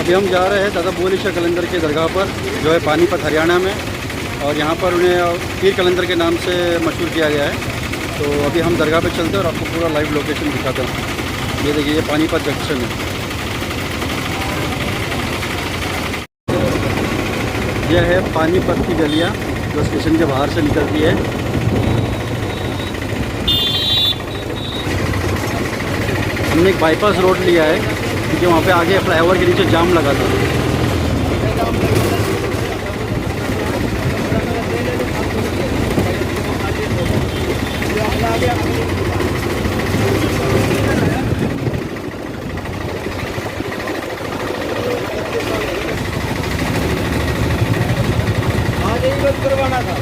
अभी हम जा रहे हैं दादा बुआ अली शाह कलंदर के दरगाह पर, जो है पानीपत हरियाणा में। और यहाँ पर उन्हें पीर कलंदर के नाम से मशहूर किया गया है। तो अभी हम दरगाह पे चलते हैं और आपको पूरा लाइव लोकेशन दिखाते हैं। ये देखिए, ये पानीपत जंक्शन है। यह है पानीपत की गलियाँ जो स्टेशन के बाहर से निकलती है। हमने एक बाईपास रोड लिया है क्योंकि वहाँ पे आगे फ्लाईओवर के नीचे जाम लगा था। करवाना था।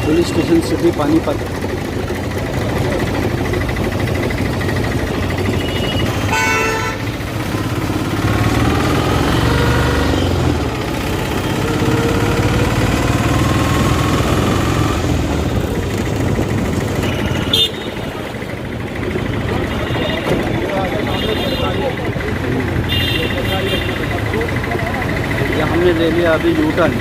Police station city Panipat. या हमने ले लिया अभी यूटर्न।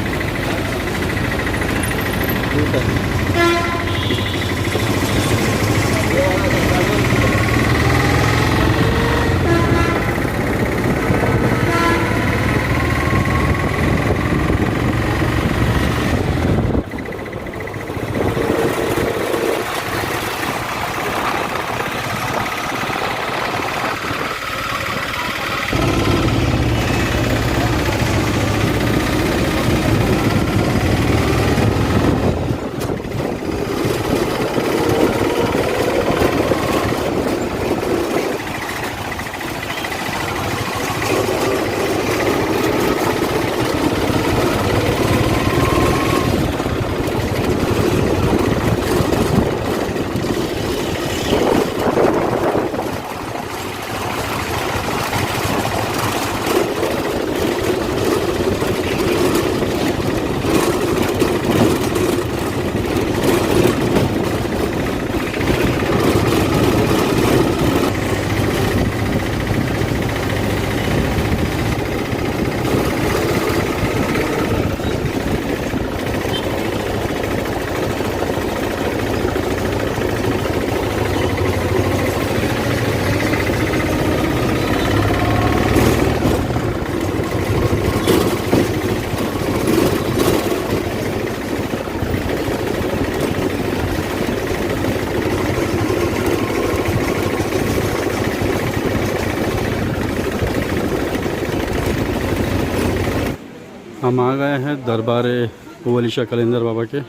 हम आ गए हैं दरबार बुआ अली शाह कलंदर बाबा के।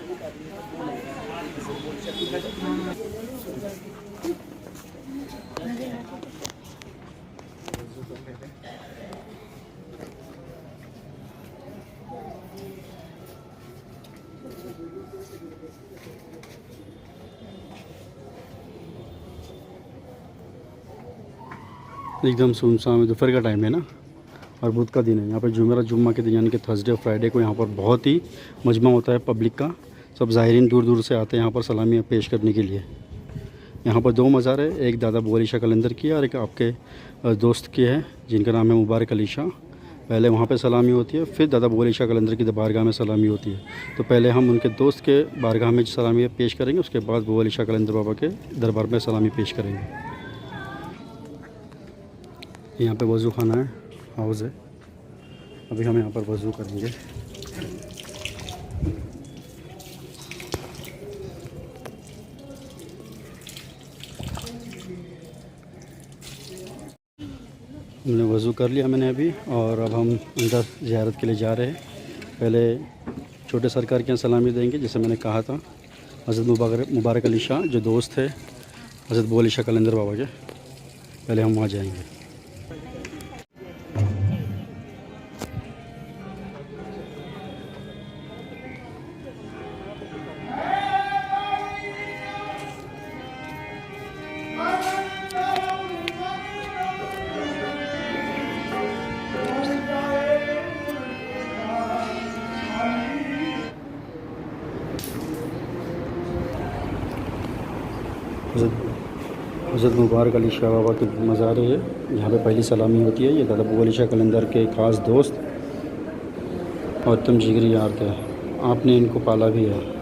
एकदम सुनसान, दोपहर का टाइम है ना, और बुध का दिन है। यहाँ पर जुमेरा जुम्मा के दिन यानी कि थर्सडे और फ्राइडे को यहाँ पर बहुत ही मजमा होता है पब्लिक का। सब ज़ाहिरीन दूर दूर से आते हैं यहाँ पर सलामियाँ पेश करने के लिए। यहाँ पर दो मज़ार है, एक दादा बुआ अली शाह कलंदर की है और एक आपके दोस्त की है जिनका नाम है मुबारक अली शाह। पहले वहाँ पे सलामी होती है, फिर दादा बुआ अली शाह कलंदर की बारगाह में सलामी होती है। तो पहले हम उनके दोस्त के बारगाह में सलामी पेश करेंगे, उसके बाद बुआ अली शाह कलंदर बाबा के दरबार में सलामी पेश करेंगे। यहाँ पे वज़ू खाना है, हाउस है। अभी हम यहाँ पर वज़ू करेंगे। हमने वज़ू कर लिया मैंने अभी, और अब हम अंदर ज़ियारत के लिए जा रहे हैं। पहले छोटे सरकार के यहाँ सलामी देंगे, जैसे मैंने कहा था। हज़रत मुबारक अली शाह जो दोस्त है हज़रत बुआ अली शाह कलंदर बाबा के। पहले हम वहाँ जाएंगे। हज़रत मुबारक अली शाह बाबा की मज़ार है, यहाँ पे पहली सलामी होती है। ये दादा अबू अली शाह कलंदर के ख़ास दोस्त और तुम जिगरी यार थे, आपने इनको पाला भी है।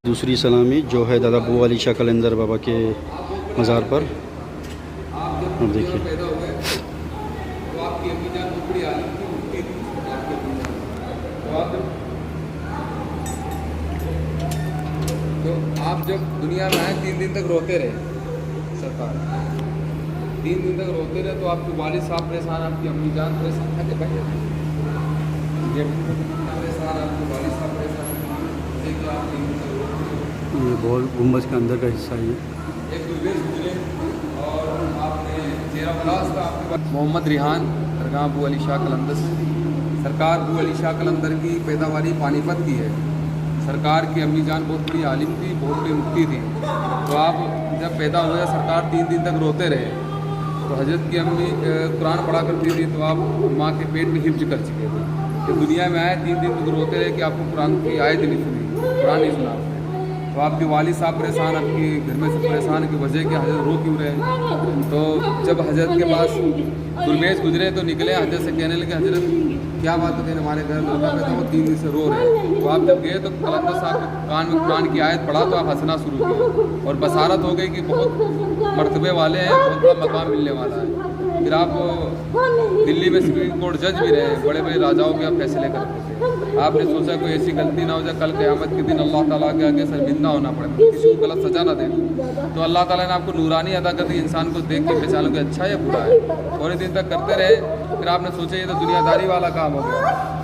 दूसरी सलामी जो है दादा अबू अली शाह कलंदर बाबा के मज़ार पर। अब देखिए तो आप जब दुनिया में आए 3 दिन तक रोते रहे, सरकार 3 दिन तक रोते रहे, तो आपके वालिद साहब परेशान, आपकी अम्मी जान परेशान, परेशान, आपके वालिद साहब परेशान। ये बॉल गुम्बज के अंदर का हिस्सा है। एक दुर्वेश गुजरे और आपने चेहरा बलास था आपके पास। मोहम्मद रिहान दरगाह अबू अली शाह कलंदर सरकार अबू अली शाह कलंदर की पैदावारी पानीपत की है। सरकार की अम्मी जान बहुत बड़ी आलिम थी, बहुत बड़ी मुफ्ती थी। तो आप जब पैदा हुए सरकार 3 दिन तक रोते रहे, तो हजरत की अम्मी कुरान पढ़ा करती थी, तो आप माँ के पेट में हिफ्ज कर चुके थे कि दुनिया में आए 3 दिन तक रोते रहे कि आपको कुरान की आयत नहीं सुनी, कुरान नहीं सुना। तो आपके वालिद साहब परेशान, आपके घर में से परेशान की वजह कि हजरत रो क्यों रहे। तो जब हजरत के पास दुर्वेश गुजरे तो निकले, हजरत से कहने लगे हजरत क्या बात है, हमारे घर लड़का पैदा वो 3 दिन से रो रहे हैं। तो आप जब गए तो कलंदर साहब के कान में कुरान की आयत पढ़ा, तो आप हंसना शुरू किया और बसारत हो गई कि बहुत मर्तबे वाले हैं, बहुत बड़ा मकाम मिलने वाला है। फिर आप दिल्ली में सुप्रीम कोर्ट जज भी रहे, बड़े बड़े राजाओं के आप फैसले करते थे। आपने सोचा कोई ऐसी गलती ना हो जाए कल क़यामत के दिन अल्लाह ताला के आगे शर्मिंदा होना पड़े, किसी को गलत सजा ना दे। तो अल्लाह ताला ने आपको नूरानी अदा कर दी, इंसान को देख के पहचानो कि अच्छा है या बुरा है। थोड़े दिन तक करते रहे, फिर आपने सोचा ये तो दुनियादारी वाला काम हो गया।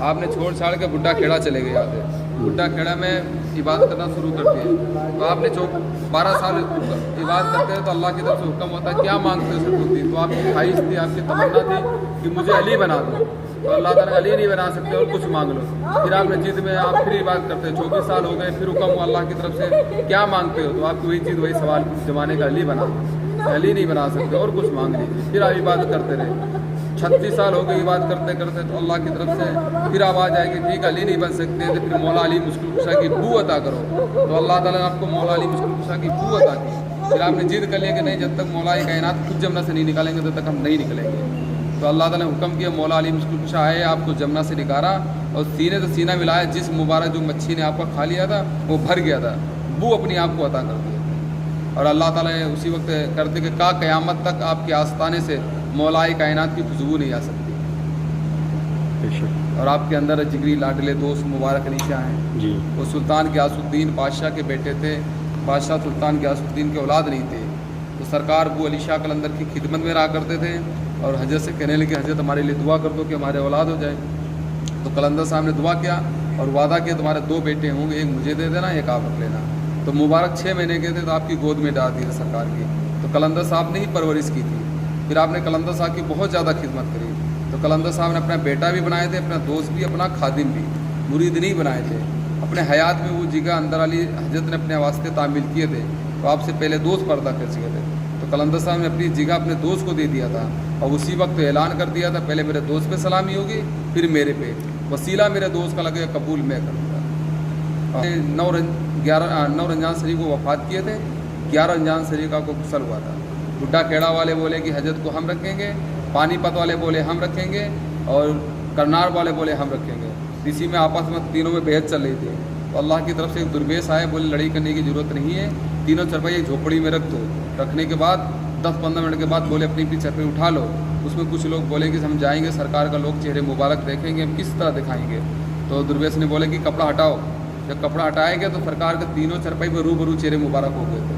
आपने छोड़ छाड़ के बुड्ढा खेड़ा चले गए। आते बुड्ढा खेड़ा में इबादत करना शुरू कर दिए। तो आपने 12 साल इबादत करते हैं, तो अल्लाह की तरफ से हुक्म होता है क्या मांगते हो सर। तो आपकी ख्वाहिश थी, आपकी तमन्ना थी कि मुझे अली बना दो, तो अल्लाह ताला अली नहीं बना सकते और कुछ मांग लो। फिर आपने जिद में आप फिर इबादत करते हैं, 24 साल हो गए, फिर हुक्म हुआ अल्लाह की तरफ से क्या मांगते हो। तो आपकी वही चीज़ वही सवाल जमाने का अली बना, अली नहीं बना सकते और कुछ मांग लीजिए। फिर आप इबादत करते रहे, 36 साल हो गए इबादत करते करते। तो अल्लाह की तरफ से फिर आवाज़ आएगी ठीक अली नहीं बन सकते, तो फिर मौला अली मुश्किल कुशा की बू अता करो। तो अल्लाह ताला ने आपको मौला अली मुश्किल कुशा की बू अता की। फिर आपने जिद कर लिया कि नहीं, जब तक मौला कायनात खुद जमुना से नहीं निकालेंगे तब तक हम नहीं निकलेंगे। तो अल्लाह ताला ने हुक्म किया, मौला अली मुश्किल कुशा आए, आपको जमुना से निकाला और सीने से सीना मिलाया। जिस मुबारक जो मच्छी ने आपका खा लिया था वो भर गया था, बू अपनी आप को अता कर दी। और अल्लाह ताला ने उसी वक्त कर दे कि क़यामत तक आपके आस्ताने से मौलाए कायनात की खुशबू नहीं आ सकती। और आपके अंदर जिगरी लाडले दोस्त मुबारक अली शाह हैं जी। वो सुल्तान गियासुद्दीन बादशाह के बेटे थे, बादशाह सुल्तान गियासुद्दीन के औलाद नहीं थे। तो सरकार अबू अली शाह कलंदर की खिदमत में रहा करते थे और हजरत से कहने लगे हजरत हमारे लिए दुआ कर दो कि हमारे औलाद हो जाए। तो कलंदर साहब ने दुआ किया और वादा किया तुम्हारे 2 बेटे होंगे, एक मुझे दे देना, एक आप रख लेना। तो मुबारक 6 महीने के थे तो आपकी गोद में डाल दी सरकार की। तो कलंदर साहब ने ही परवरिश की थी। फिर आपने कलंदर साहब की बहुत ज़्यादा खिदमत करी। तो कलंदर साहब ने अपना बेटा भी बनाए थे, अपना दोस्त भी, अपना खादिम भी, मुरीद नहीं बनाए थे। अपने हयात में वो जगह अंदर वाली हजरत ने अपने वास्ते तामील किए थे। तो आपसे पहले दोस्त पर्दा कर चुके थे। तो कलंदर साहब ने अपनी जगह अपने दोस्त को दे दिया था और उसी वक्त ऐलान कर दिया था पहले मेरे दोस्त पे सलामी होगी, फिर मेरे पे, वसीला मेरे दोस्त का लगेगा, कबूल मैं करूँगा। 9 रमज़ान शरीफ को वफ़ात किए थे, 11 रमज़ान शरीफ का को गुसल हुआ था। बुड्ढा खेड़ा वाले बोले कि हजरत को हम रखेंगे, पानीपत वाले बोले हम रखेंगे और करनाल वाले बोले हम रखेंगे। इसी में आपस में तीनों में बेहद चल रही थी। तो अल्लाह की तरफ से एक दुर्वेश आए, बोले लड़ाई करने की ज़रूरत नहीं है, तीनों चरपाई एक झोपड़ी में रख दो। रखने के बाद 10-15 मिनट के बाद बोले अपनी अपनी चरपाई उठा लो। उसमें कुछ लोग बोले कि हम जाएंगे, सरकार का लोग चेहरे मुबारक देखेंगे, हम किस तरह दिखाएंगे। तो दुर्वेश ने बोले कि कपड़ा हटाओ। जब कपड़ा हटाया गया तो सरकार के तीनों चरपाई में रूबरू चेहरे मुबारक हो गए थे।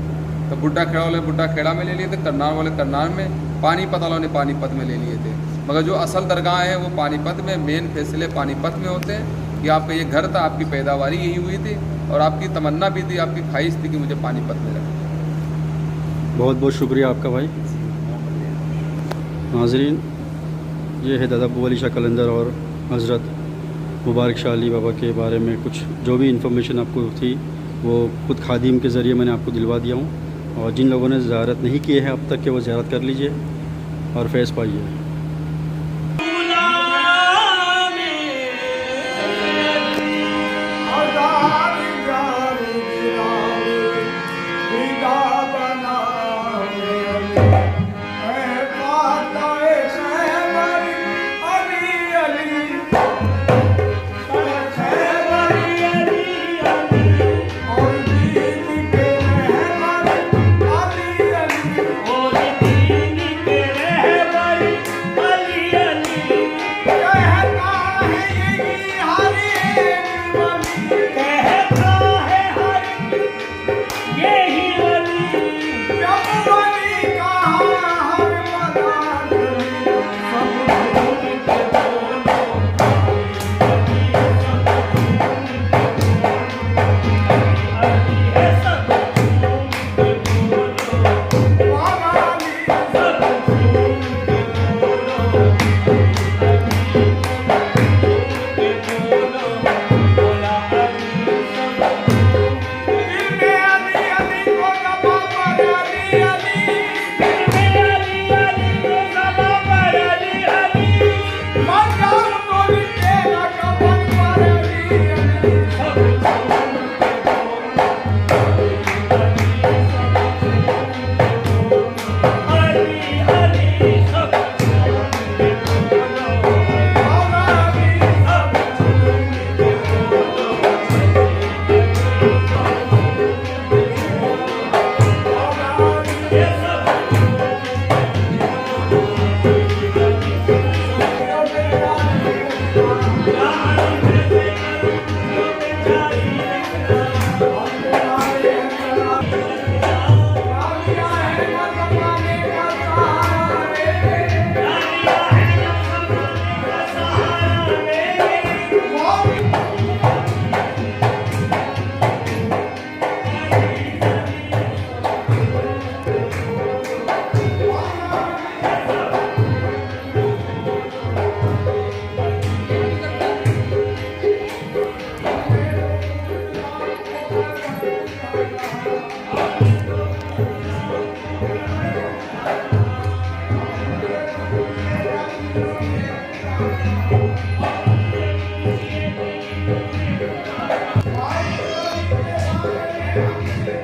तो बुड्ढा खेड़ा वाले बुड्ढा खेड़ा में ले लिए थे, करनाल वाले करनाल में, पानीपत वालों ने पानीपत में ले लिए थे। मगर जो असल दरगाह है वो पानीपत में, मेन फैसले पानीपत में होते हैं कि आपका ये घर था, आपकी पैदावारी यही हुई थी और आपकी तमन्ना भी थी, आपकी ख्वाहिश थी कि मुझे पानीपत में रखें। बहुत बहुत शुक्रिया आपका भाई। नाजरीन, ये है दादा अबू अली शाह कलंदर और हज़रत मुबारक शाह अली बाबा के बारे में कुछ जो भी इन्फॉर्मेशन आपको थी वो खुद खादिम के ज़रिए मैंने आपको दिलवा दिया हूँ। और जिन लोगों ने ज़ियारत नहीं की है अब तक के वो ज़ियारत कर लीजिए और फैज़ पाइए।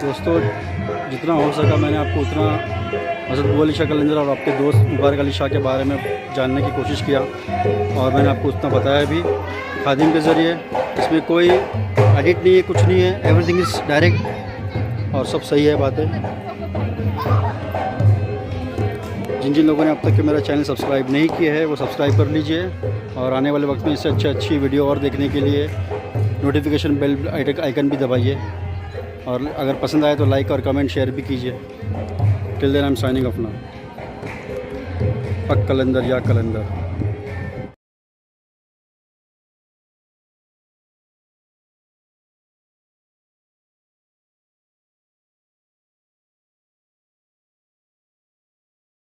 दोस्तों, जितना हो सका मैंने आपको उतना हज़रत अबू अली शाह कलंदर और आपके दोस्त मुबारक अली शाह के बारे में जानने की कोशिश किया और मैंने आपको उतना बताया भी खादिम के ज़रिए। इसमें कोई एडिट नहीं है, कुछ नहीं है, एवरीथिंग इज़ डायरेक्ट और सब सही है बातें। जिन जिन लोगों ने अब तक के मेरा चैनल सब्सक्राइब नहीं किया है वो सब्सक्राइब कर लीजिए और आने वाले वक्त में इससे अच्छी वीडियो और देखने के लिए नोटिफिकेशन बेल आइकन भी दबाइए और अगर पसंद आए तो लाइक और कमेंट शेयर भी कीजिए। Till then I am signing off now. पक कलंदर या कलंदर।